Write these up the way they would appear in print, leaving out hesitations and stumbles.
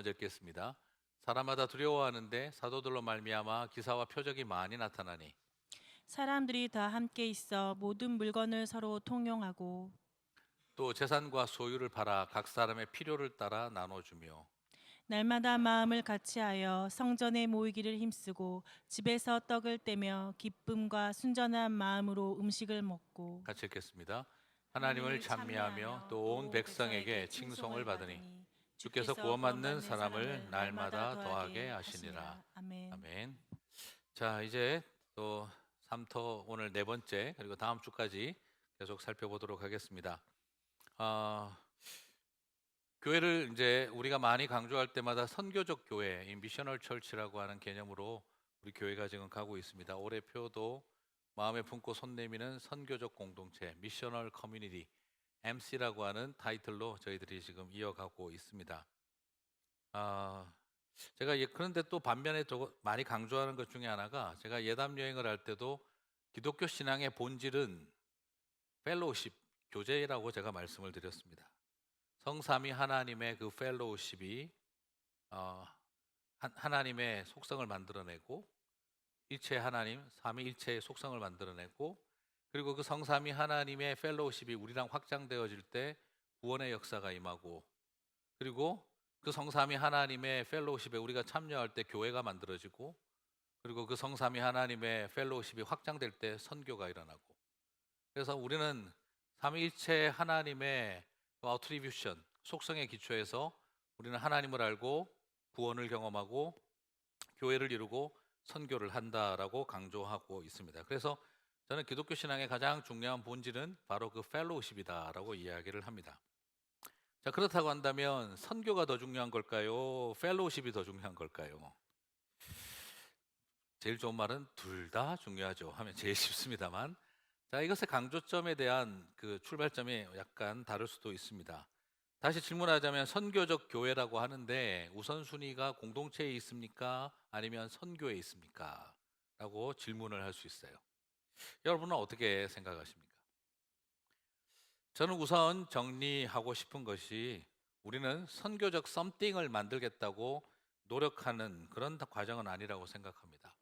먼저 읽겠습니다. 사람마다 두려워하는데 사도들로 말미암아 기사와 표적이 많이 나타나니 사람들이 다 함께 있어 모든 물건을 서로 통용하고 또 재산과 소유를 팔아 각 사람의 필요를 따라 나눠주며 날마다 마음을 같이하여 성전에 모이기를 힘쓰고 집에서 떡을 떼며 기쁨과 순전한 마음으로 음식을 먹고 같이 읽겠습니다. 하나님을 하나님을 찬미하며 찬미하며 또 온 또 온 백성에게 백성에게 칭송을 칭송을 받으니 받으니 주께서 주께서 구원받는 구원받는 사람을 사람을 날마다 날마다 더하게 더하게 하시니라. 하시니라. 아멘. 아멘. 자, 이제 또 3토 오늘 네 번째 그리고 다음 주까지 계속 살펴보도록 하겠습니다. 아, 교회를 이제 우리가 많이 강조할 때마다 선교적 교회, 이 미셔널 철치라고 하는 개념으로 우리 교회가 지금 가고 있습니다. 올해 표도 마음에 품고 손 내미는 선교적 공동체, 미셔널 커뮤니티, MC라고 하는 타이틀로 저희들이 지금 이어가고 있습니다. 아, 제가 그런데 또 반면에 많이 강조하는 것 중에 하나가 제가 예담 여행을 할 때도 기독교 신앙의 본질은 펠로우십, 교제라고 제가 말씀을 드렸습니다. 성삼위 하나님의 그 펠로우십이 하나님의 속성을 만들어내고 일체 하나님, 삼위일체의 속성을 만들어내고 그리고 그 성삼위 하나님의 펠로우십이 우리랑 확장되어질 때 구원의 역사가 임하고 그리고 그 성삼위 하나님의 펠로우십에 우리가 참여할 때 교회가 만들어지고 그리고 그 성삼위 하나님의 펠로우십이 확장될 때 선교가 일어나고 그래서 우리는 삼위일체 하나님의 어트리뷰션 속성의 기초에서 우리는 하나님을 알고 구원을 경험하고 교회를 이루고 선교를 한다라고 강조하고 있습니다. 그래서 저는 기독교 신앙의 가장 중요한 본질은 바로 그 펠로우십이다라고 이야기를 합니다. 자, 그렇다고 한다면 선교가 더 중요한 걸까요? 펠로우십이 더 중요한 걸까요? 제일 좋은 말은 둘 다 중요하죠 하면 제일 쉽습니다만 자, 이것의 강조점에 대한 그 출발점이 약간 다를 수도 있습니다. 다시 질문하자면 선교적 교회라고 하는데 우선순위가 공동체에 있습니까? 아니면 선교에 있습니까? 라고 질문을 할 수 있어요. 여러분은 어떻게 생각하십니까? 저는 우선 정리하고 싶은 것이 우리는 선교적 썸띵을 만들겠다고 노력하는 그런 과정은 아니라고 생각합니다.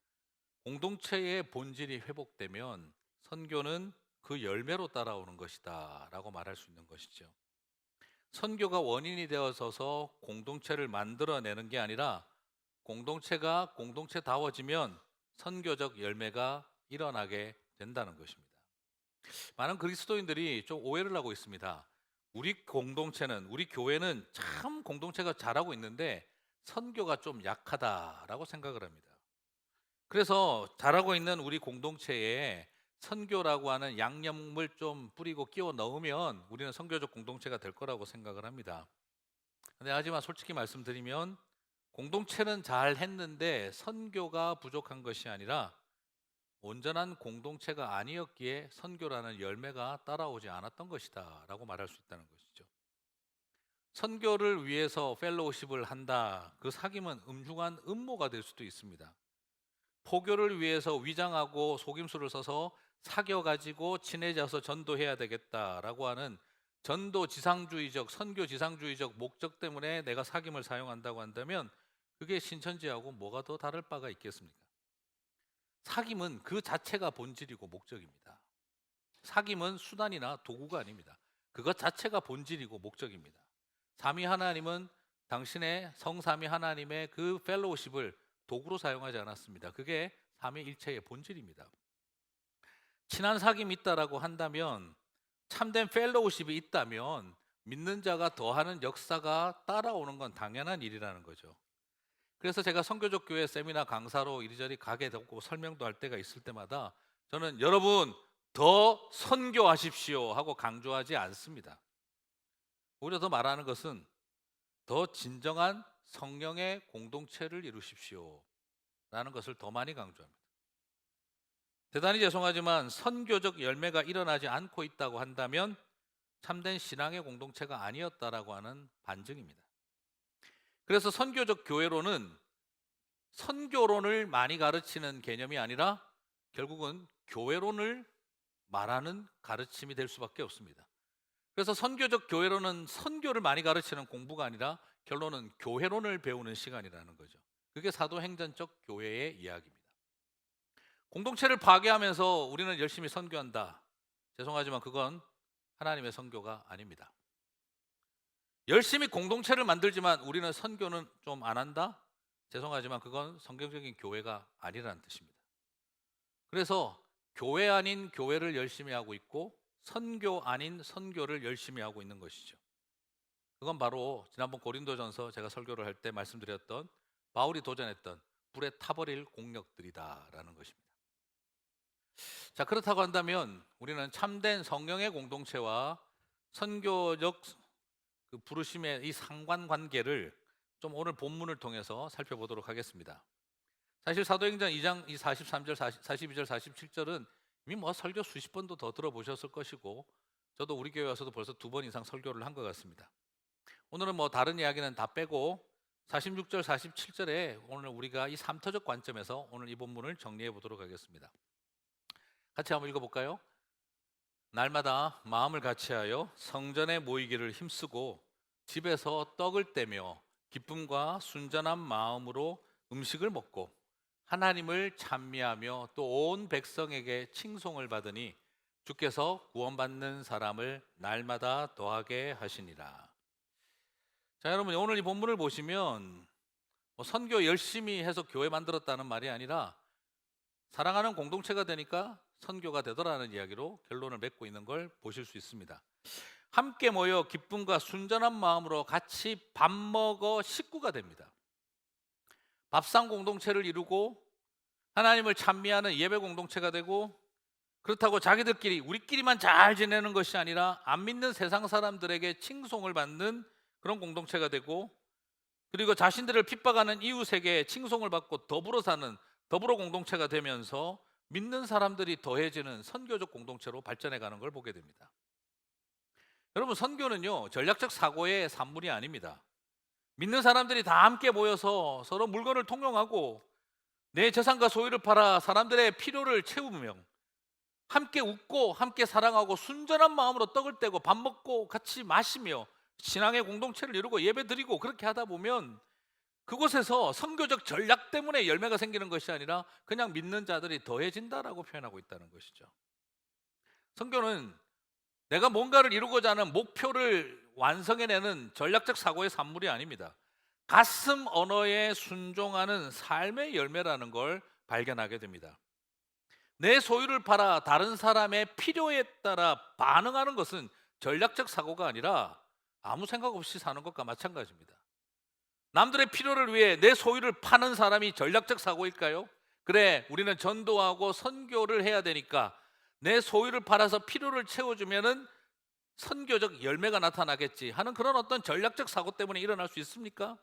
공동체의 본질이 회복되면 선교는 그 열매로 따라오는 것이다 라고 말할 수 있는 것이죠. 선교가 원인이 되어서서 공동체를 만들어내는 게 아니라 공동체가 공동체다워지면 선교적 열매가 일어나게 된다는 것입니다. 많은 그리스도인들이 좀 오해를 하고 있습니다. 우리 공동체는, 우리 교회는 참 공동체가 잘하고 있는데 선교가 좀 약하다라고 생각을 합니다. 그래서 잘하고 있는 우리 공동체에 선교라고 하는 양념을 좀 뿌리고 끼워 넣으면 우리는 선교적 공동체가 될 거라고 생각을 합니다. 근데 하지만 솔직히 말씀드리면 공동체는 잘 했는데 선교가 부족한 것이 아니라 온전한 공동체가 아니었기에 선교라는 열매가 따라오지 않았던 것이다 라고 말할 수 있다는 것이죠. 선교를 위해서 펠로우십을 한다. 그 사귐은 음흉한 음모가 될 수도 있습니다. 포교를 위해서 위장하고 속임수를 써서 사귀어가지고 친해져서 전도해야 되겠다라고 하는 전도 지상주의적, 선교 지상주의적 목적 때문에 내가 사귐을 사용한다고 한다면 그게 신천지하고 뭐가 더 다를 바가 있겠습니까? 사귐은 그 자체가 본질이고 목적입니다. 사귐은 수단이나 도구가 아닙니다. 그것 자체가 본질이고 목적입니다. 삼위 하나님은 당신의 성삼위 하나님의 그 펠로우십을 도구로 사용하지 않았습니다. 그게 삼위일체의 본질입니다. 친한 사귐이 있다라고 한다면 참된 펠로우십이 있다면 믿는 자가 더하는 역사가 따라오는 건 당연한 일이라는 거죠. 그래서 제가 선교적 교회 세미나 강사로 이리저리 가게 되고 설명도 할 때가 있을 때마다 저는 여러분 더 선교하십시오 하고 강조하지 않습니다. 오히려 더 말하는 것은 더 진정한 성령의 공동체를 이루십시오 라는 것을 더 많이 강조합니다. 대단히 죄송하지만 선교적 열매가 일어나지 않고 있다고 한다면 참된 신앙의 공동체가 아니었다라고 하는 반증입니다. 그래서 선교적 교회로는 선교론을 많이 가르치는 개념이 아니라 결국은 교회론을 말하는 가르침이 될 수밖에 없습니다. 그래서 선교적 교회론은 선교를 많이 가르치는 공부가 아니라 결론은 교회론을 배우는 시간이라는 거죠. 그게 사도행전적 교회의 이야기입니다. 공동체를 파괴하면서 우리는 열심히 선교한다. 죄송하지만 그건 하나님의 선교가 아닙니다. 열심히 공동체를 만들지만 우리는 선교는 좀 안 한다? 죄송하지만 그건 성경적인 교회가 아니라는 뜻입니다. 그래서 교회 아닌 교회를 열심히 하고 있고 선교 아닌 선교를 열심히 하고 있는 것이죠. 그건 바로 지난번 고린도전서 제가 설교를 할 때 말씀드렸던 바울이 도전했던 불에 타버릴 공력들이다라는 것입니다. 자, 그렇다고 한다면 우리는 참된 성령의 공동체와 선교적 그 부르심의 이 상관관계를 좀 오늘 본문을 통해서 살펴보도록 하겠습니다. 사실 사도행전 2장 43절, 42절, 47절은 이미 뭐 설교 수십 번도 더 들어보셨을 것이고 저도 우리 교회 와서도 벌써 2번 이상 설교를 한 것 같습니다. 오늘은 뭐 다른 이야기는 다 빼고 46절, 47절에 오늘 우리가 이 삼터적 관점에서 오늘 이 본문을 정리해 보도록 하겠습니다. 같이 한번 읽어볼까요? 날마다 마음을 같이하여 성전에 모이기를 힘쓰고 집에서 떡을 떼며 기쁨과 순전한 마음으로 음식을 먹고 하나님을 찬미하며 또 온 백성에게 칭송을 받으니 주께서 구원받는 사람을 날마다 더하게 하시니라. 자, 여러분 오늘 이 본문을 보시면 선교 열심히 해서 교회 만들었다는 말이 아니라 사랑하는 공동체가 되니까 선교가 되더라는 이야기로 결론을 맺고 있는 걸 보실 수 있습니다. 함께 모여 기쁨과 순전한 마음으로 같이 밥 먹어 식구가 됩니다. 밥상 공동체를 이루고 하나님을 찬미하는 예배 공동체가 되고, 그렇다고 자기들끼리 우리끼리만 잘 지내는 것이 아니라 안 믿는 세상 사람들에게 칭송을 받는 그런 공동체가 되고, 그리고 자신들을 핍박하는 이웃에게 칭송을 받고 더불어 사는 더불어 공동체가 되면서 믿는 사람들이 더해지는 선교적 공동체로 발전해 가는 걸 보게 됩니다. 여러분, 선교는요 전략적 사고의 산물이 아닙니다. 믿는 사람들이 다 함께 모여서 서로 물건을 통용하고 내 재산과 소유를 팔아 사람들의 필요를 채우며 함께 웃고 함께 사랑하고 순전한 마음으로 떡을 떼고 밥 먹고 같이 마시며 신앙의 공동체를 이루고 예배드리고 그렇게 하다 보면 그곳에서 선교적 전략 때문에 열매가 생기는 것이 아니라 그냥 믿는 자들이 더해진다라고 표현하고 있다는 것이죠. 선교는 내가 뭔가를 이루고자 하는 목표를 완성해내는 전략적 사고의 산물이 아닙니다. 가슴 언어에 순종하는 삶의 열매라는 걸 발견하게 됩니다. 내 소유를 팔아 다른 사람의 필요에 따라 반응하는 것은 전략적 사고가 아니라 아무 생각 없이 사는 것과 마찬가지입니다. 남들의 필요를 위해 내 소유를 파는 사람이 전략적 사고일까요? 그래, 우리는 전도하고 선교를 해야 되니까 내 소유를 팔아서 필요를 채워주면은 선교적 열매가 나타나겠지 하는 그런 어떤 전략적 사고 때문에 일어날 수 있습니까?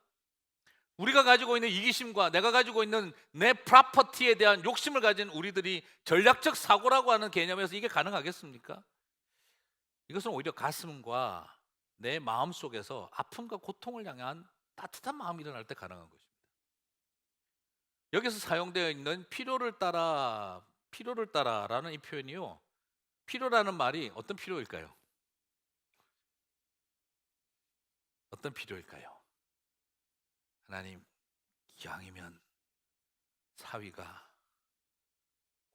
우리가 가지고 있는 이기심과 내가 가지고 있는 내 프로퍼티에 대한 욕심을 가진 우리들이 전략적 사고라고 하는 개념에서 이게 가능하겠습니까? 이것은 오히려 가슴과 내 마음 속에서 아픔과 고통을 향한 따뜻한 마음이 일어날 때 가능한 것입니다. 여기서 사용되어 있는 필요를 따라라는 이 표현이요, 필요라는 말이 어떤 필요일까요? 어떤 필요일까요? 하나님, 기왕이면 사위가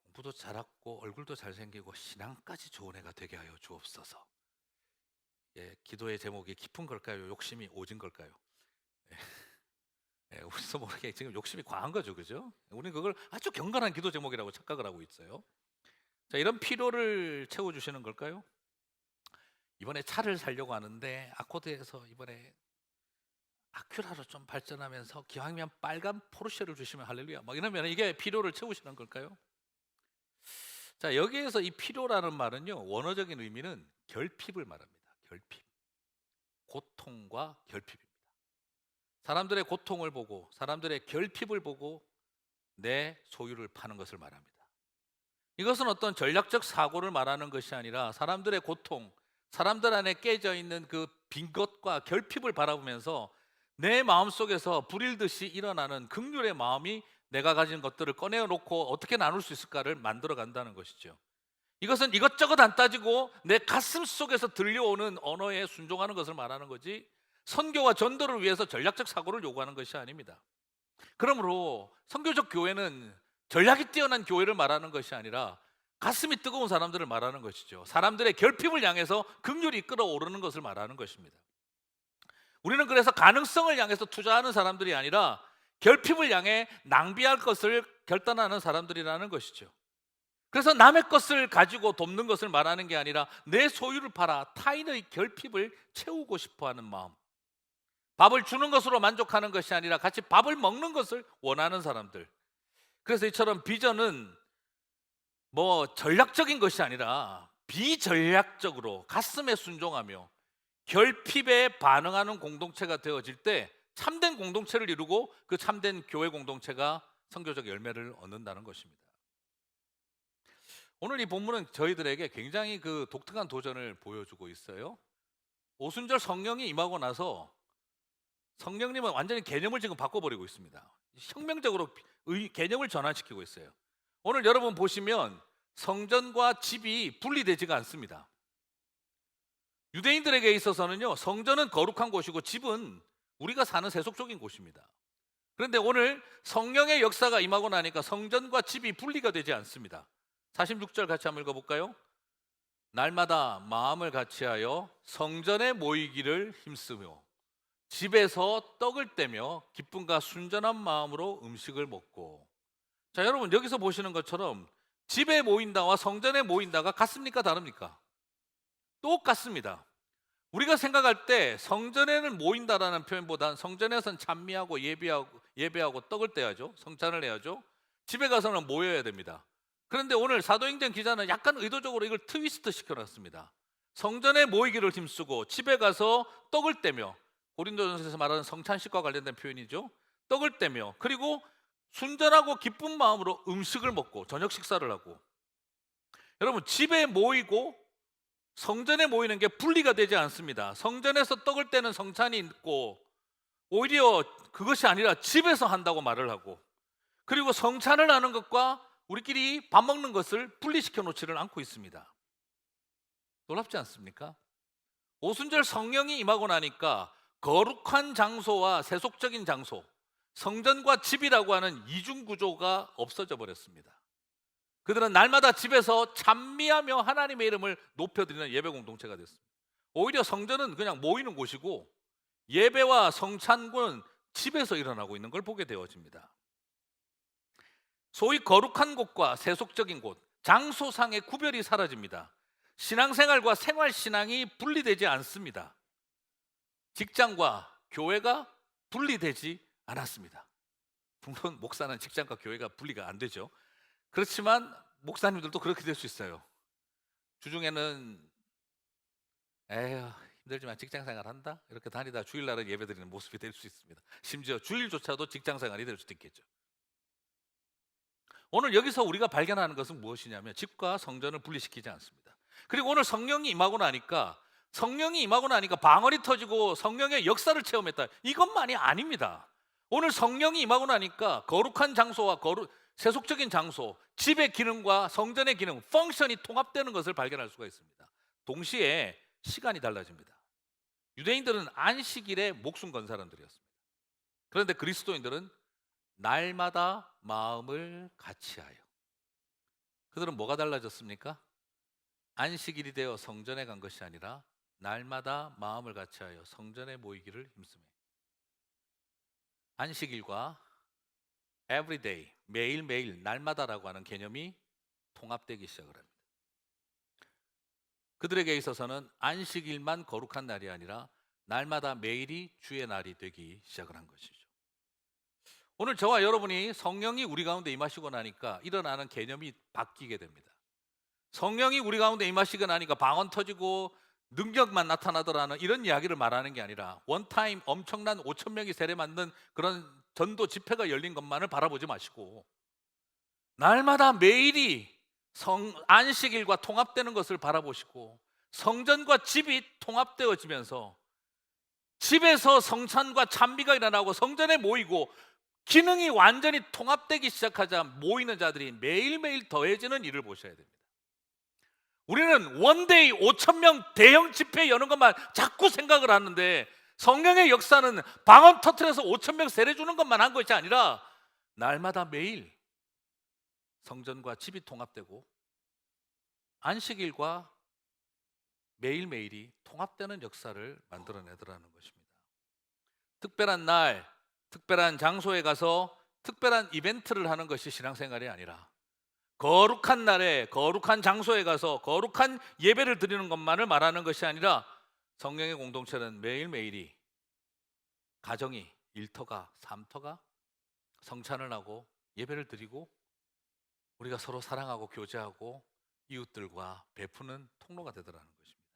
공부도 잘하고 얼굴도 잘생기고 신앙까지 좋은 애가 되게 하여 주옵소서. 예, 기도의 제목이 깊은 걸까요? 욕심이 오진 걸까요? 예, 우리도 모르게 지금 욕심이 과한 거죠, 그죠? 우리는 그걸 아주 경건한 기도 제목이라고 착각을 하고 있어요. 자, 이런 필요를 채워주시는 걸까요? 이번에 차를 사려고 하는데 아코드에서 이번에 아큐라로 좀 발전하면서 기왕이면 빨간 포르쉐를 주시면 할렐루야 막 이러면 이게 필요를 채우시는 걸까요? 자, 여기에서 이 필요라는 말은요 원어적인 의미는 결핍을 말합니다. 결핍, 고통과 결핍입니다. 사람들의 고통을 보고 사람들의 결핍을 보고 내 소유를 파는 것을 말합니다. 이것은 어떤 전략적 사고를 말하는 것이 아니라 사람들의 고통, 사람들 안에 깨져 있는 그 빈 것과 결핍을 바라보면서 내 마음속에서 불일듯이 일어나는 긍휼의 마음이 내가 가진 것들을 꺼내놓고 어떻게 나눌 수 있을까를 만들어 간다는 것이죠. 이것은 이것저것 안 따지고 내 가슴 속에서 들려오는 언어에 순종하는 것을 말하는 거지, 선교와 전도를 위해서 전략적 사고를 요구하는 것이 아닙니다. 그러므로 선교적 교회는 전략이 뛰어난 교회를 말하는 것이 아니라 가슴이 뜨거운 사람들을 말하는 것이죠. 사람들의 결핍을 향해서 긍휼이 끌어오르는 것을 말하는 것입니다. 우리는 그래서 가능성을 향해서 투자하는 사람들이 아니라 결핍을 향해 낭비할 것을 결단하는 사람들이라는 것이죠. 그래서 남의 것을 가지고 돕는 것을 말하는 게 아니라 내 소유를 팔아 타인의 결핍을 채우고 싶어하는 마음, 밥을 주는 것으로 만족하는 것이 아니라 같이 밥을 먹는 것을 원하는 사람들. 그래서 이처럼 비전은 전략적인 것이 아니라 비전략적으로 가슴에 순종하며 결핍에 반응하는 공동체가 되어질 때 참된 공동체를 이루고 그 참된 교회 공동체가 선교적 열매를 얻는다는 것입니다. 오늘 이 본문은 저희들에게 굉장히 그 독특한 도전을 보여주고 있어요. 오순절 성령이 임하고 나서 성령님은 완전히 개념을 지금 바꿔버리고 있습니다. 혁명적으로 개념을 전환시키고 있어요. 오늘 여러분 보시면 성전과 집이 분리되지가 않습니다. 유대인들에게 있어서는요, 성전은 거룩한 곳이고 집은 우리가 사는 세속적인 곳입니다. 그런데 오늘 성령의 역사가 임하고 나니까 성전과 집이 분리가 되지 않습니다. 46절 같이 한번 읽어볼까요? 날마다 마음을 같이하여 성전에 모이기를 힘쓰며 집에서 떡을 떼며 기쁨과 순전한 마음으로 음식을 먹고. 자, 여러분 여기서 보시는 것처럼 집에 모인다와 성전에 모인다가 같습니까? 다릅니까? 똑같습니다. 우리가 생각할 때 성전에는 모인다라는 표현보다는 성전에서는 찬미하고 예배하고 떡을 떼야죠. 성찬을 해야죠. 집에 가서는 모여야 됩니다. 그런데 오늘 사도행전 기자는 약간 의도적으로 이걸 트위스트 시켜놨습니다. 성전에 모이기를 힘쓰고 집에 가서 떡을 떼며, 고린도전서에서 말하는 성찬식과 관련된 표현이죠. 떡을 떼며, 그리고 순전하고 기쁜 마음으로 음식을 먹고 저녁 식사를 하고. 여러분, 집에 모이고 성전에 모이는 게 분리가 되지 않습니다. 성전에서 떡을 떼는 성찬이 있고 오히려 그것이 아니라 집에서 한다고 말을 하고, 그리고 성찬을 하는 것과 우리끼리 밥 먹는 것을 분리시켜 놓지를 않고 있습니다. 놀랍지 않습니까? 오순절 성령이 임하고 나니까 거룩한 장소와 세속적인 장소, 성전과 집이라고 하는 이중 구조가 없어져 버렸습니다. 그들은 날마다 집에서 찬미하며 하나님의 이름을 높여드리는 예배 공동체가 됐습니다. 오히려 성전은 그냥 모이는 곳이고 예배와 성찬은 집에서 일어나고 있는 걸 보게 되어집니다. 소위 거룩한 곳과 세속적인 곳, 장소상의 구별이 사라집니다. 신앙생활과 생활신앙이 분리되지 않습니다. 직장과 교회가 분리되지 않았습니다. 물론 목사는 직장과 교회가 분리가 안 되죠. 그렇지만 목사님들도 그렇게 될 수 있어요. 주중에는 에휴 힘들지만 직장생활 한다 이렇게 다니다 주일날은 예배드리는 모습이 될 수 있습니다. 심지어 주일조차도 직장생활이 될 수도 있겠죠. 오늘 여기서 우리가 발견하는 것은 무엇이냐면 집과 성전을 분리시키지 않습니다. 그리고 오늘 성령이 임하고 나니까 방언이 터지고 성령의 역사를 체험했다, 이것만이 아닙니다. 오늘 성령이 임하고 나니까 거룩한 장소와 세속적인 장소, 집의 기능과 성전의 기능, 펑션이 통합되는 것을 발견할 수가 있습니다. 동시에 시간이 달라집니다. 유대인들은 안식일에 목숨 건 사람들이었습니다. 그런데 그리스도인들은 날마다 마음을 같이하여. 그들은 뭐가 달라졌습니까? 안식일이 되어 성전에 간 것이 아니라 날마다 마음을 같이하여 성전에 모이기를 힘쓰며. 안식일과 everyday, 매일매일, 날마다라고 하는 개념이 통합되기 시작을 합니다. 그들에게 있어서는 안식일만 거룩한 날이 아니라 날마다 매일이 주의 날이 되기 시작을 한 것이죠. 오늘 저와 여러분이 성령이 우리 가운데 임하시고 나니까 일어나는 개념이 바뀌게 됩니다. 성령이 우리 가운데 임하시고 나니까 방언 터지고 능력만 나타나더라는 이런 이야기를 말하는 게 아니라 원타임 엄청난 5천 명이 세례 맞는 그런 전도 집회가 열린 것만을 바라보지 마시고 날마다 매일이 안식일과 통합되는 것을 바라보시고 성전과 집이 통합되어지면서 집에서 성찬과 찬미가 일어나고 성전에 모이고 기능이 완전히 통합되기 시작하자 모이는 자들이 매일매일 더해지는 일을 보셔야 됩니다. 우리는 원데이 5천 명 대형 집회 여는 것만 자꾸 생각을 하는데 성령의 역사는 방언 터트려서 5천 명 세례 주는 것만 한 것이 아니라 날마다 매일 성전과 집이 통합되고 안식일과 매일매일이 통합되는 역사를 만들어내더라는 것입니다. 특별한 날, 특별한 장소에 가서 특별한 이벤트를 하는 것이 신앙생활이 아니라 거룩한 날에 거룩한 장소에 가서 거룩한 예배를 드리는 것만을 말하는 것이 아니라 성령의 공동체는 매일매일이 가정이 일터가 삼터가 성찬을 하고 예배를 드리고 우리가 서로 사랑하고 교제하고 이웃들과 베푸는 통로가 되더라는 것입니다.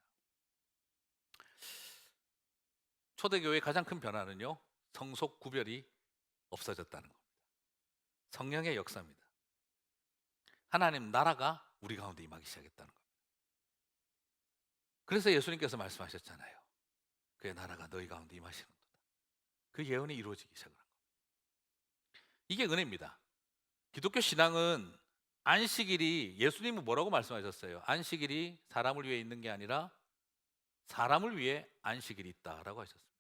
초대교회의 가장 큰 변화는요, 성속 구별이 없어졌다는 겁니다. 성령의 역사입니다. 하나님 나라가 우리 가운데 임하기 시작했다는 겁니다. 그래서 예수님께서 말씀하셨잖아요. 그의 나라가 너희 가운데 임하시는도다. 그 예언이 이루어지기 시작한 겁니다. 이게 은혜입니다. 기독교 신앙은 안식일이, 예수님은 뭐라고 말씀하셨어요? 안식일이 사람을 위해 있는 게 아니라 사람을 위해 안식일이 있다라고 하셨습니다.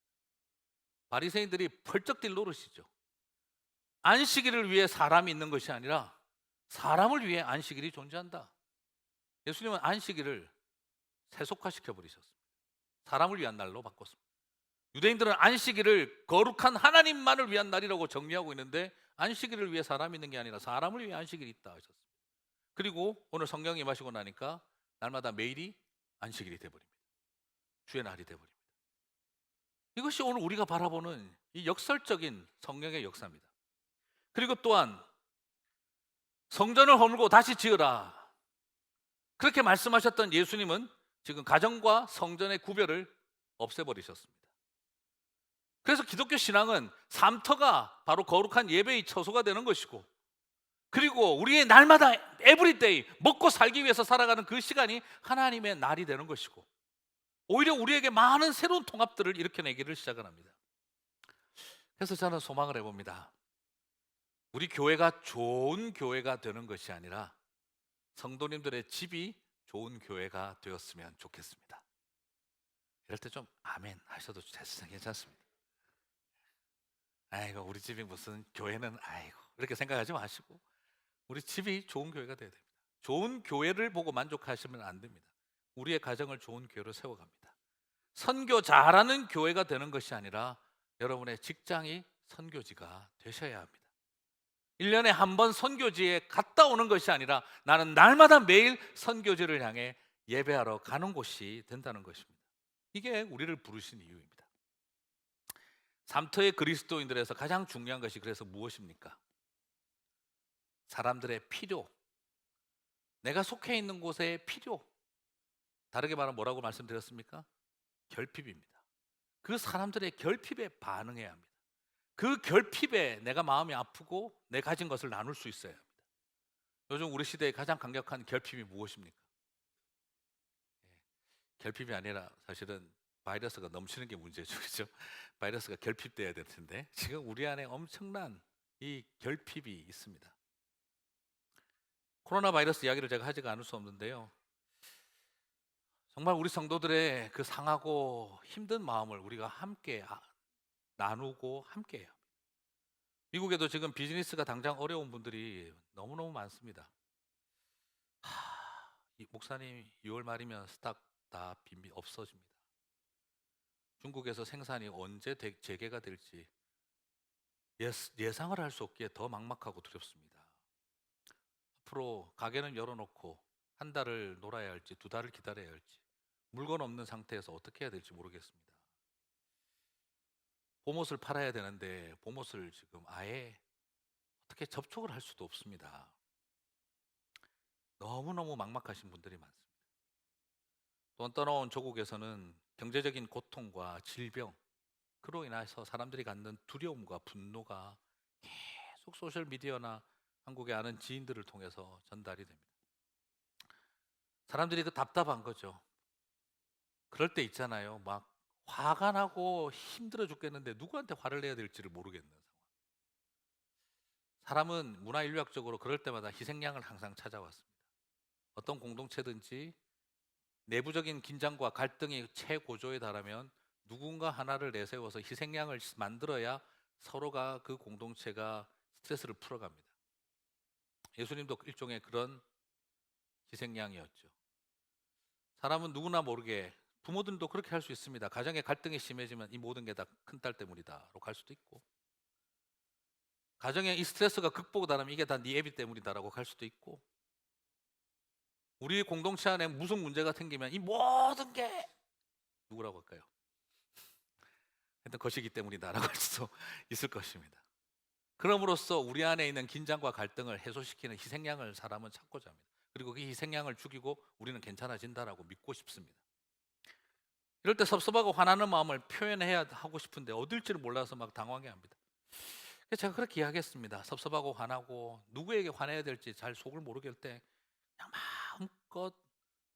바리새인들이 펄쩍 뛸 노릇이죠. 안식일을 위해 사람이 있는 것이 아니라 사람을 위해 안식일이 존재한다. 예수님은 안식일을 세속화시켜 버리셨습니다. 사람을 위한 날로 바꿨습니다. 유대인들은 안식일을 거룩한 하나님만을 위한 날이라고 정리하고 있는데 안식일을 위해 사람이 있는 게 아니라 사람을 위해 안식일이 있다 하셨습니다. 그리고 오늘 성령이 임하시고 나니까 날마다 매일이 안식일이 되어버립니다. 주의 날이 되어버립니다. 이것이 오늘 우리가 바라보는 이 역설적인 성령의 역사입니다. 그리고 또한 성전을 허물고 다시 지으라, 그렇게 말씀하셨던 예수님은 지금 가정과 성전의 구별을 없애버리셨습니다. 그래서 기독교 신앙은 삼터가 바로 거룩한 예배의 처소가 되는 것이고, 그리고 우리의 날마다 에브리데이 먹고 살기 위해서 살아가는 그 시간이 하나님의 날이 되는 것이고, 오히려 우리에게 많은 새로운 통합들을 일으켜내기를 시작을 합니다. 그래서 저는 소망을 해봅니다. 우리 교회가 좋은 교회가 되는 것이 아니라 성도님들의 집이 좋은 교회가 되었으면 좋겠습니다. 이럴 때 좀 아멘 하셔도 괜찮습니다. 아이고 우리 집이 무슨 교회는 아이고 이렇게 생각하지 마시고 우리 집이 좋은 교회가 되어야 됩니다. 좋은 교회를 보고 만족하시면 안 됩니다. 우리의 가정을 좋은 교회로 세워갑니다. 선교 잘하는 교회가 되는 것이 아니라 여러분의 직장이 선교지가 되셔야 합니다. 1년에 한 번 선교지에 갔다 오는 것이 아니라 나는 날마다 매일 선교지를 향해 예배하러 가는 곳이 된다는 것입니다. 이게 우리를 부르신 이유입니다. 삼터의 그리스도인들에서 가장 중요한 것이 그래서 무엇입니까? 사람들의 필요, 내가 속해 있는 곳의 필요, 다르게 말하면 뭐라고 말씀드렸습니까? 결핍입니다. 그 사람들의 결핍에 반응해야 합니다. 그 결핍에 내가 마음이 아프고 내 가진 것을 나눌 수 있어야 합니다. 요즘 우리 시대의 가장 강력한 결핍이 무엇입니까? 결핍이 아니라 사실은 바이러스가 넘치는 게 문제죠. 그렇죠? 바이러스가 결핍돼야 될 텐데 지금 우리 안에 엄청난 이 결핍이 있습니다. 코로나 바이러스 이야기를 제가 하지가 않을 수 없는데요. 정말 우리 성도들의 그 상하고 힘든 마음을 우리가 함께 나누고 함께해요. 미국에도 지금 비즈니스가 당장 어려운 분들이 너무너무 많습니다. 이 목사님 6월 말이면 스탁 다 없어집니다. 중국에서 생산이 언제 재개가 될지 예상을 할 수 없기에 더 막막하고 두렵습니다. 앞으로 가게는 열어놓고 한 달을 놀아야 할지 2달을 기다려야 할지 물건 없는 상태에서 어떻게 해야 될지 모르겠습니다. 봄옷을 팔아야 되는데 봄옷을 지금 아예 어떻게 접촉을 할 수도 없습니다. 너무너무 막막하신 분들이 많습니다. 또 떠나온 조국에서는 경제적인 고통과 질병, 그로 인해서 사람들이 갖는 두려움과 분노가 계속 소셜미디어나 한국에 아는 지인들을 통해서 전달이 됩니다. 사람들이 그 답답한 거죠. 그럴 때 있잖아요. 막 화가 나고 힘들어 죽겠는데 누구한테 화를 내야 될지를 모르겠는 상황. 사람은 문화인류학적으로 그럴 때마다 희생양을 항상 찾아왔습니다. 어떤 공동체든지 내부적인 긴장과 갈등이 최고조에 달하면 누군가 하나를 내세워서 희생양을 만들어야 서로가 그 공동체가 스트레스를 풀어갑니다. 예수님도 일종의 그런 희생양이었죠. 사람은 누구나 모르게 부모들도 그렇게 할 수 있습니다. 가정의 갈등이 심해지면 이 모든 게 다 큰딸 때문이다로 갈 수도 있고, 가정에 이 스트레스가 극복을 안 하면 이게 다 네 애비 때문이다라고 갈 수도 있고, 우리 공동체 안에 무슨 문제가 생기면 이 모든 게 누구라고 할까요? 하여튼 것이기 때문이다라고 할 수도 있을 것입니다. 그럼으로써 우리 안에 있는 긴장과 갈등을 해소시키는 희생양을 사람은 찾고자 합니다. 그리고 그 희생양을 죽이고 우리는 괜찮아진다라고 믿고 싶습니다. 이럴 때 섭섭하고 화나는 마음을 표현해야 하고 싶은데 어딜지를 몰라서 막 당황해 합니다. 그래서 제가 그렇게 이야기했습니다. 섭섭하고 화나고 누구에게 화내야 될지 잘 속을 모르겠을 때 그냥 마음껏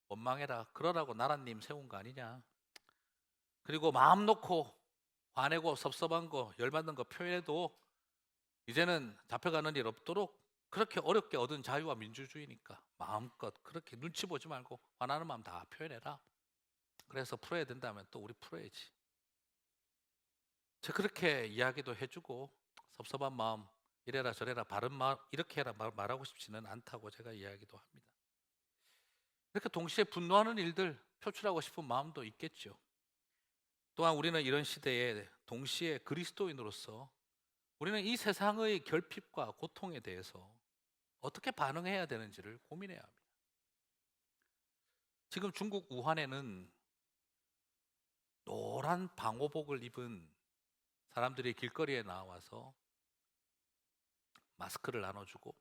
원망해라. 그러라고 나라님 세운 거 아니냐. 그리고 마음 놓고 화내고 섭섭한 거, 열받는 거 표현해도 이제는 잡혀가는 일 없도록 그렇게 어렵게 얻은 자유와 민주주의니까 마음껏 그렇게 눈치 보지 말고 화나는 마음 다 표현해라. 그래서 풀어야 된다면 또 우리 풀어야지. 제가 그렇게 이야기도 해주고 섭섭한 마음 이래라 저래라 바른 말 이렇게 해라 말하고 싶지는 않다고 제가 이야기도 합니다. 이렇게 동시에 분노하는 일들 표출하고 싶은 마음도 있겠죠. 또한 우리는 이런 시대에 동시에 그리스도인으로서 우리는 이 세상의 결핍과 고통에 대해서 어떻게 반응해야 되는지를 고민해야 합니다. 지금 중국 우한에는 노란 방호복을 입은 사람들이 길거리에 나와서 마스크를 나눠주고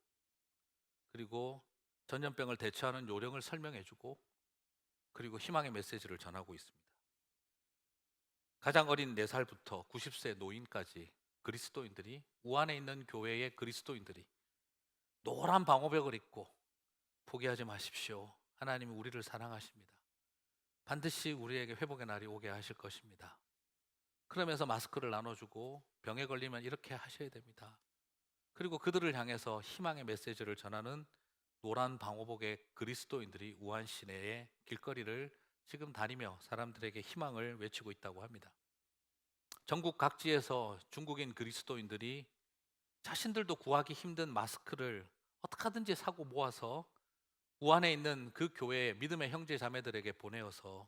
그리고 전염병을 대처하는 요령을 설명해주고 그리고 희망의 메시지를 전하고 있습니다. 가장 어린 4살부터 90세 노인까지 그리스도인들이 우한에 있는 교회의 그리스도인들이 노란 방호벽을 입고 포기하지 마십시오. 하나님이 우리를 사랑하십니다. 반드시 우리에게 회복의 날이 오게 하실 것입니다. 그러면서 마스크를 나눠주고 병에 걸리면 이렇게 하셔야 됩니다. 그리고 그들을 향해서 희망의 메시지를 전하는 노란 방호복의 그리스도인들이 우한 시내의 길거리를 지금 다니며 사람들에게 희망을 외치고 있다고 합니다. 전국 각지에서 중국인 그리스도인들이 자신들도 구하기 힘든 마스크를 어떻게 하든지 사고 모아서 우한에 있는 그 교회의 믿음의 형제 자매들에게 보내어서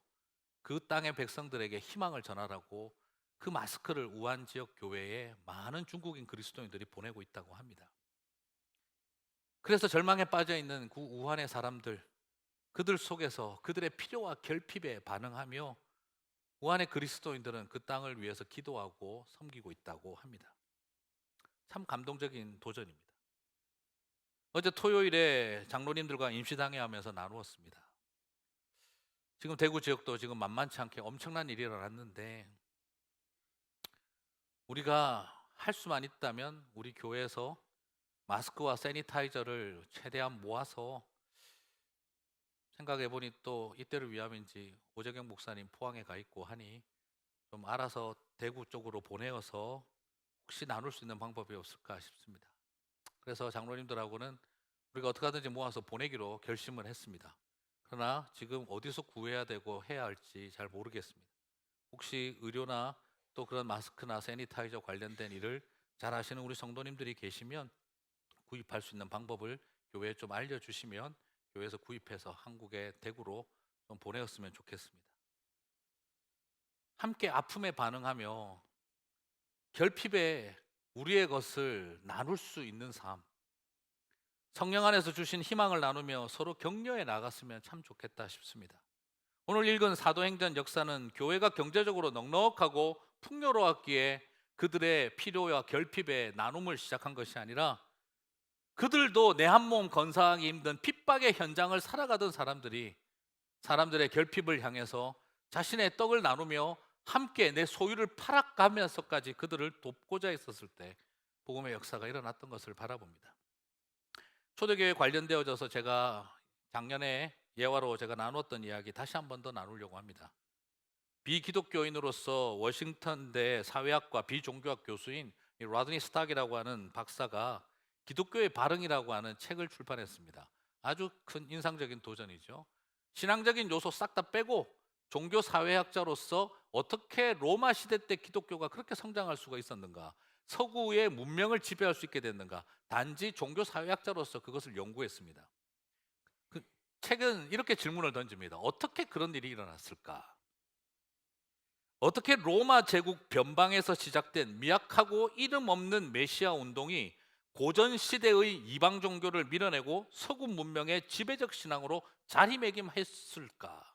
그 땅의 백성들에게 희망을 전하라고 그 마스크를 우한 지역 교회에 많은 중국인 그리스도인들이 보내고 있다고 합니다. 그래서 절망에 빠져 있는 그 우한의 사람들, 그들 속에서 그들의 필요와 결핍에 반응하며 우한의 그리스도인들은 그 땅을 위해서 기도하고 섬기고 있다고 합니다. 참 감동적인 도전입니다. 어제 토요일에 장로님들과 임시당회하면서 나누었습니다. 지금 대구 지역도 지금 만만치 않게 엄청난 일이 일어났는데 우리가 할 수만 있다면 우리 교회에서 마스크와 세니타이저를 최대한 모아서 생각해 보니 또 이때를 위함인지 오재경 목사님 포항에 가 있고 하니 좀 알아서 대구 쪽으로 보내어서 혹시 나눌 수 있는 방법이 없을까 싶습니다. 그래서 장로님들하고는 우리가 어떻게 하든지 모아서 보내기로 결심을 했습니다. 그러나 지금 어디서 구해야 되고 해야 할지 잘 모르겠습니다. 혹시 의료나 또 그런 마스크나 세니타이저 관련된 일을 잘 아시는 우리 성도님들이 계시면 구입할 수 있는 방법을 교회에 좀 알려주시면 교회에서 구입해서 한국의 대구로 좀 보내었으면 좋겠습니다. 함께 아픔에 반응하며 결핍에 우리의 것을 나눌 수 있는 삶, 성령 안에서 주신 희망을 나누며 서로 격려해 나갔으면 참 좋겠다 싶습니다. 오늘 읽은 사도행전 역사는 교회가 경제적으로 넉넉하고 풍요로웠기에 그들의 필요와 결핍의 나눔을 시작한 것이 아니라 그들도 내 한 몸 건사하기 힘든 핍박의 현장을 살아가던 사람들이 사람들의 결핍을 향해서 자신의 떡을 나누며 함께 내 소유를 팔아가면서까지 그들을 돕고자 했었을 때 복음의 역사가 일어났던 것을 바라봅니다. 초대교회 관련되어져서 제가 작년에 예화로 제가 나눴던 이야기 다시 한 번 더 나누려고 합니다. 비기독교인으로서 워싱턴대 사회학과 비종교학 교수인 라드니 스탁이라고 하는 박사가 기독교의 발흥이라고 하는 책을 출판했습니다. 아주 큰 인상적인 도전이죠. 신앙적인 요소 싹 다 빼고 종교 사회학자로서 어떻게 로마 시대 때 기독교가 그렇게 성장할 수가 있었는가? 서구의 문명을 지배할 수 있게 됐는가? 단지 종교 사회학자로서 그것을 연구했습니다. 그 책은 이렇게 질문을 던집니다. 어떻게 그런 일이 일어났을까? 어떻게 로마 제국 변방에서 시작된 미약하고 이름 없는 메시아 운동이 고전 시대의 이방 종교를 밀어내고 서구 문명의 지배적 신앙으로 자리매김했을까?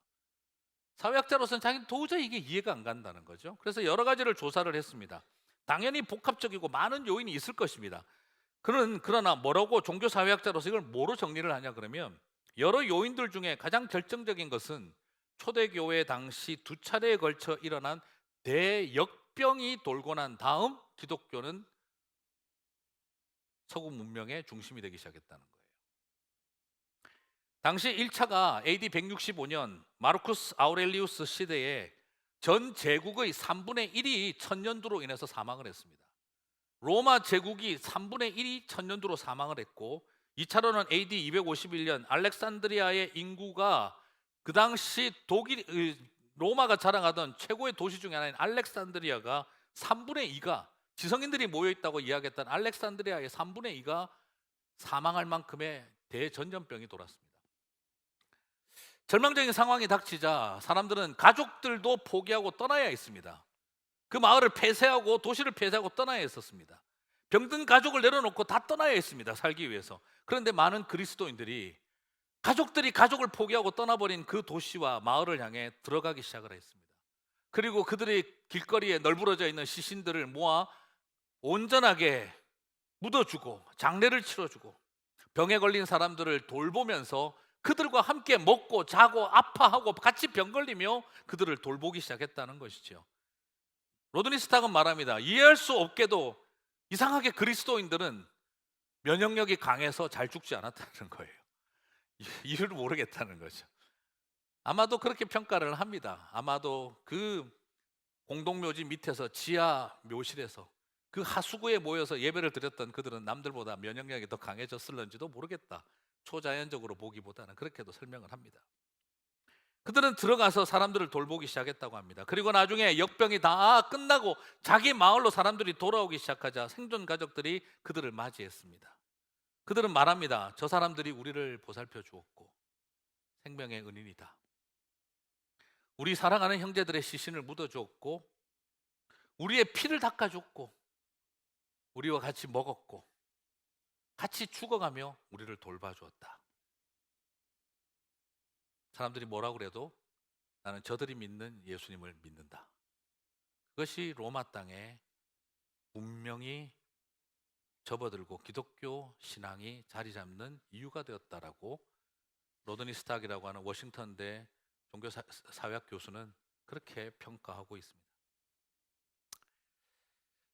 사회학자로서는 자기는 도저히 이게 이해가 안 간다는 거죠. 그래서 여러 가지를 조사를 했습니다. 당연히 복합적이고 많은 요인이 있을 것입니다. 그러나 뭐라고 종교 사회학자로서 이걸 뭐로 정리를 하냐 그러면 여러 요인들 중에 가장 결정적인 것은 초대교회 당시 두 차례에 걸쳐 일어난 대역병이 돌고 난 다음 기독교는 서구 문명의 중심이 되기 시작했다는 거예요. 당시 1차가 AD 165년 마르쿠스 아우렐리우스 시대에 전 제국의 3분의 1이 천년두로 인해서 사망을 했습니다. 로마 제국이 3분의 1이 천년두로 사망을 했고, 2차로는 AD 251년 알렉산드리아의 인구가 그 당시 로마가 자랑하던 최고의 도시 중에 하나인 알렉산드리아가 3분의 2가 지성인들이 모여있다고 이야기했던 알렉산드리아의 3분의 2가 사망할 만큼의 대전염병이 돌았습니다. 절망적인 상황이 닥치자 사람들은 가족들도 포기하고 떠나야 했습니다. 그 마을을 폐쇄하고 도시를 폐쇄하고 떠나야 했었습니다. 병든 가족을 내려놓고 다 떠나야 했습니다. 살기 위해서. 그런데 많은 그리스도인들이 가족들이 가족을 포기하고 떠나버린 그 도시와 마을을 향해 들어가기 시작을 했습니다. 그리고 그들이 길거리에 널브러져 있는 시신들을 모아 온전하게 묻어주고 장례를 치러주고 병에 걸린 사람들을 돌보면서 그들과 함께 먹고 자고 아파하고 같이 병 걸리며 그들을 돌보기 시작했다는 것이죠. 로드니 스탁은 말합니다. 이해할 수 없게도 이상하게 그리스도인들은 면역력이 강해서 잘 죽지 않았다는 거예요. 이유를 모르겠다는 거죠. 아마도 그렇게 평가를 합니다. 아마도 그 공동묘지 밑에서 지하 묘실에서 그 하수구에 모여서 예배를 드렸던 그들은 남들보다 면역력이 더 강해졌을런지도 모르겠다. 초자연적으로 보기보다는 그렇게도 설명을 합니다. 그들은 들어가서 사람들을 돌보기 시작했다고 합니다. 그리고 나중에 역병이 다 끝나고 자기 마을로 사람들이 돌아오기 시작하자 생존 가족들이 그들을 맞이했습니다. 그들은 말합니다. 저 사람들이 우리를 보살펴 주었고 생명의 은인이다. 우리 사랑하는 형제들의 시신을 묻어주었고 우리의 피를 닦아줬고 우리와 같이 먹었고 같이 죽어가며 우리를 돌봐주었다. 사람들이 뭐라고 그래도 나는 저들이 믿는 예수님을 믿는다. 그것이 로마 땅에 문명이 접어들고 기독교 신앙이 자리 잡는 이유가 되었다라고 로드니 스탁이라고 하는 워싱턴대 종교사회학 교수는 그렇게 평가하고 있습니다.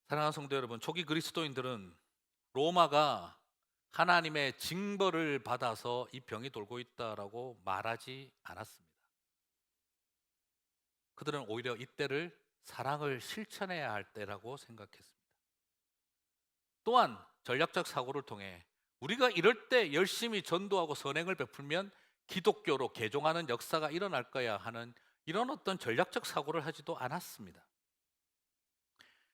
사랑하는 성도 여러분, 초기 그리스도인들은 로마가 하나님의 징벌을 받아서 이 병이 돌고 있다라고 말하지 않았습니다. 그들은 오히려 이때를 사랑을 실천해야 할 때라고 생각했습니다. 또한 전략적 사고를 통해 우리가 이럴 때 열심히 전도하고 선행을 베풀면 기독교로 개종하는 역사가 일어날 거야 하는 이런 어떤 전략적 사고를 하지도 않았습니다.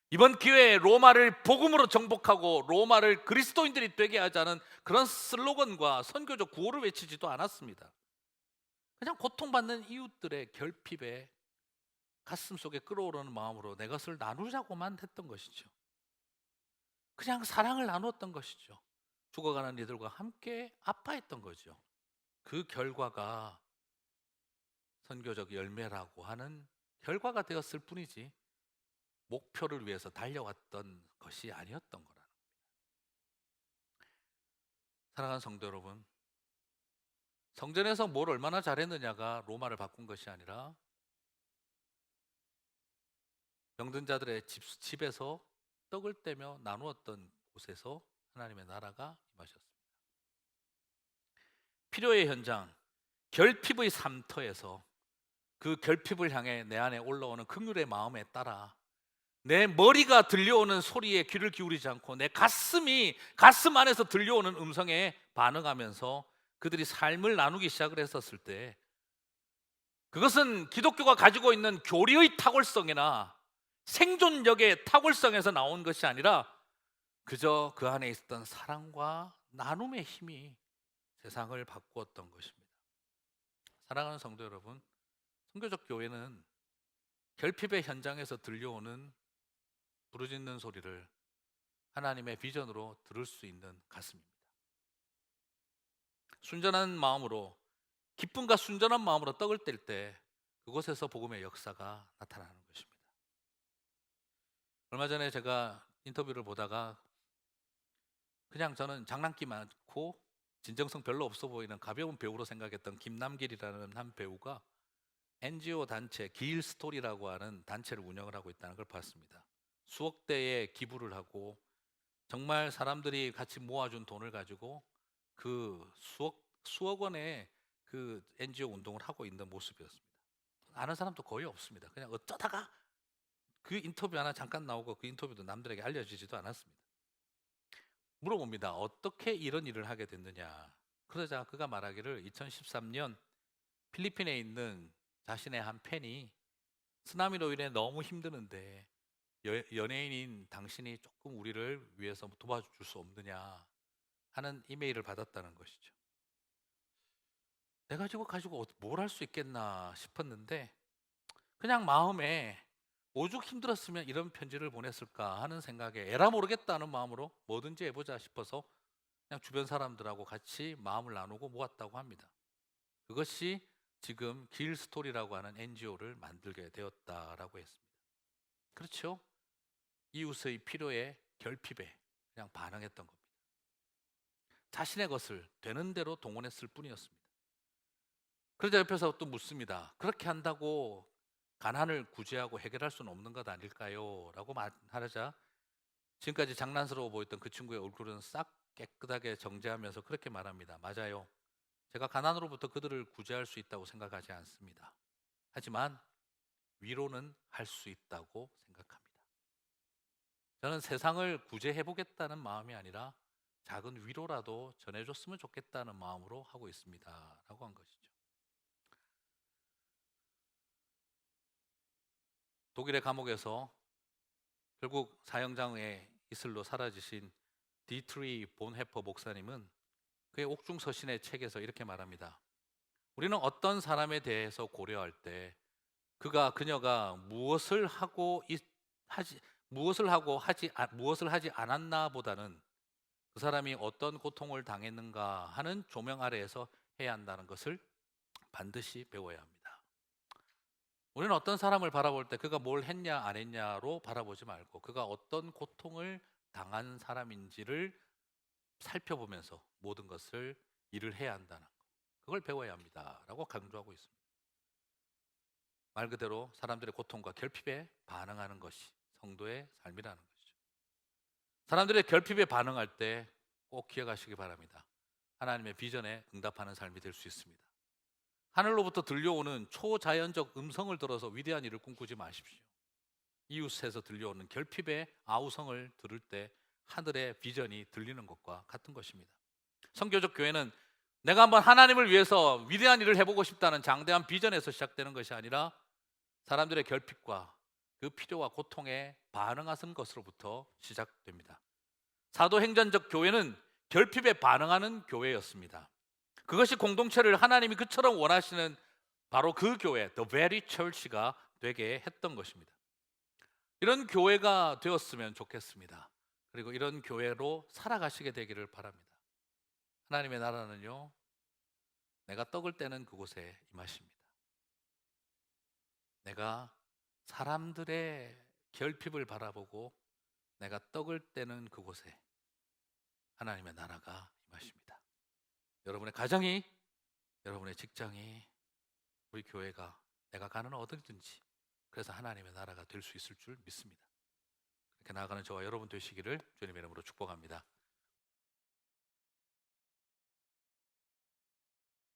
이번 기회에 로마를 복음으로 정복하고 로마를 그리스도인들이 되게 하자는 그런 슬로건과 선교적 구호를 외치지도 않았습니다. 그냥 고통받는 이웃들의 결핍에 가슴 속에 끓어오르는 마음으로 내 것을 나누자고만 했던 것이죠. 그냥 사랑을 나누었던 것이죠. 죽어가는 이들과 함께 아파했던 거죠. 그 결과가 선교적 열매라고 하는 결과가 되었을 뿐이지 목표를 위해서 달려왔던 것이 아니었던 거라는 겁니다. 사랑하는 성도 여러분, 성전에서 뭘 얼마나 잘했느냐가 로마를 바꾼 것이 아니라 병든 자들의 집에서 떡을 떼며 나누었던 곳에서 하나님의 나라가 임하셨습니다. 필요의 현장, 결핍의 삶터에서 그 결핍을 향해 내 안에 올라오는 긍휼의 마음에 따라 내 머리가 들려오는 소리에 귀를 기울이지 않고 내 가슴 안에서 들려오는 음성에 반응하면서 그들이 삶을 나누기 시작을 했었을 때 그것은 기독교가 가지고 있는 교리의 탁월성이나 생존력의 탁월성에서 나온 것이 아니라 그저 그 안에 있었던 사랑과 나눔의 힘이 세상을 바꾸었던 것입니다. 사랑하는 성도 여러분, 선교적 교회는 결핍의 현장에서 들려오는 부르짖는 소리를 하나님의 비전으로 들을 수 있는 가슴입니다. 순전한 마음으로, 기쁨과 순전한 마음으로 떡을 뗄 때 그곳에서 복음의 역사가 나타나는 것입니다. 얼마 전에 제가 인터뷰를 보다가 그냥 저는 장난기 많고 진정성 별로 없어 보이는 가벼운 배우로 생각했던 김남길이라는 한 배우가 NGO 단체 길스토리라고 하는 단체를 운영을 하고 있다는 걸 봤습니다. 수억 대의 기부를 하고 정말 사람들이 같이 모아준 돈을 가지고 그 수억 원의 그 NGO 운동을 하고 있는 모습이었습니다. 아는 사람도 거의 없습니다. 그냥 어쩌다가 그 인터뷰 하나 잠깐 나오고 그 인터뷰도 남들에게 알려지지도 않았습니다. 물어봅니다. 어떻게 이런 일을 하게 됐느냐. 그러자 그가 말하기를 2013년 필리핀에 있는 자신의 한 팬이 쓰나미로 인해 너무 힘드는데 연예인인 당신이 조금 우리를 위해서 도와줄 수 없느냐 하는 이메일을 받았다는 것이죠. 내가 지금 가지고 뭘 할 수 있겠나 싶었는데 그냥 마음에 오죽 힘들었으면 이런 편지를 보냈을까 하는 생각에 에라 모르겠다는 마음으로 뭐든지 해보자 싶어서 그냥 주변 사람들하고 같이 마음을 나누고 모았다고 합니다. 그것이 지금 길스토리라고 하는 NGO를 만들게 되었다라고 했습니다. 그렇죠? 이웃의 필요에 결핍에 그냥 반응했던 겁니다. 자신의 것을 되는 대로 동원했을 뿐이었습니다. 그러자 옆에서 또 묻습니다. 그렇게 한다고 가난을 구제하고 해결할 수는 없는 것 아닐까요? 라고 말하자 지금까지 장난스러워 보였던 그 친구의 얼굴은 싹 깨끗하게 정제하면서 그렇게 말합니다. 맞아요. 제가 가난으로부터 그들을 구제할 수 있다고 생각하지 않습니다. 하지만 위로는 할 수 있다고 생각합니다. 저는 세상을 구제해보겠다는 마음이 아니라 작은 위로라도 전해줬으면 좋겠다는 마음으로 하고 있습니다. 라고 한 것이죠. 독일의 감옥에서 결국 사형장의 이슬로 사라지신 디트리 본헤퍼 목사님은 그의 옥중서신의 책에서 이렇게 말합니다. 우리는 어떤 사람에 대해서 고려할 때 그녀가 무엇을 하지 않았나 보다는 그 사람이 어떤 고통을 당했는가 하는 조명 아래에서 해야 한다는 것을 반드시 배워야 합니다. 우리는 어떤 사람을 바라볼 때 그가 뭘 했냐 안 했냐로 바라보지 말고 그가 어떤 고통을 당한 사람인지를 살펴보면서 모든 것을 일을 해야 한다는 것, 그걸 배워야 합니다라고 강조하고 있습니다. 말 그대로 사람들의 고통과 결핍에 반응하는 것이 성도의 삶이라는 것이죠. 사람들의 결핍에 반응할 때 꼭 기억하시기 바랍니다. 하나님의 비전에 응답하는 삶이 될 수 있습니다. 하늘로부터 들려오는 초자연적 음성을 들어서 위대한 일을 꿈꾸지 마십시오. 이웃에서 들려오는 결핍의 아우성을 들을 때 하늘의 비전이 들리는 것과 같은 것입니다. 선교적 교회는 내가 한번 하나님을 위해서 위대한 일을 해보고 싶다는 장대한 비전에서 시작되는 것이 아니라 사람들의 결핍과 그 필요와 고통에 반응하는 것으로부터 시작됩니다. 사도행전적 교회는 결핍에 반응하는 교회였습니다. 그것이 공동체를 하나님이 그처럼 원하시는 바로 그 교회, The Very Church가 되게 했던 것입니다. 이런 교회가 되었으면 좋겠습니다. 그리고 이런 교회로 살아가시게 되기를 바랍니다. 하나님의 나라는요, 내가 떡을 떼는 그곳에 임하십니다. 내가 사람들의 결핍을 바라보고 내가 떡을 떼는 그곳에 하나님의 나라가 임하십니다. 여러분의 가정이, 여러분의 직장이, 우리 교회가 내가 가는 어디든지 그래서 하나님의 나라가 될 수 있을 줄 믿습니다. 그렇게 나아가는 저와 여러분 되시기를 주님의 이름으로 축복합니다.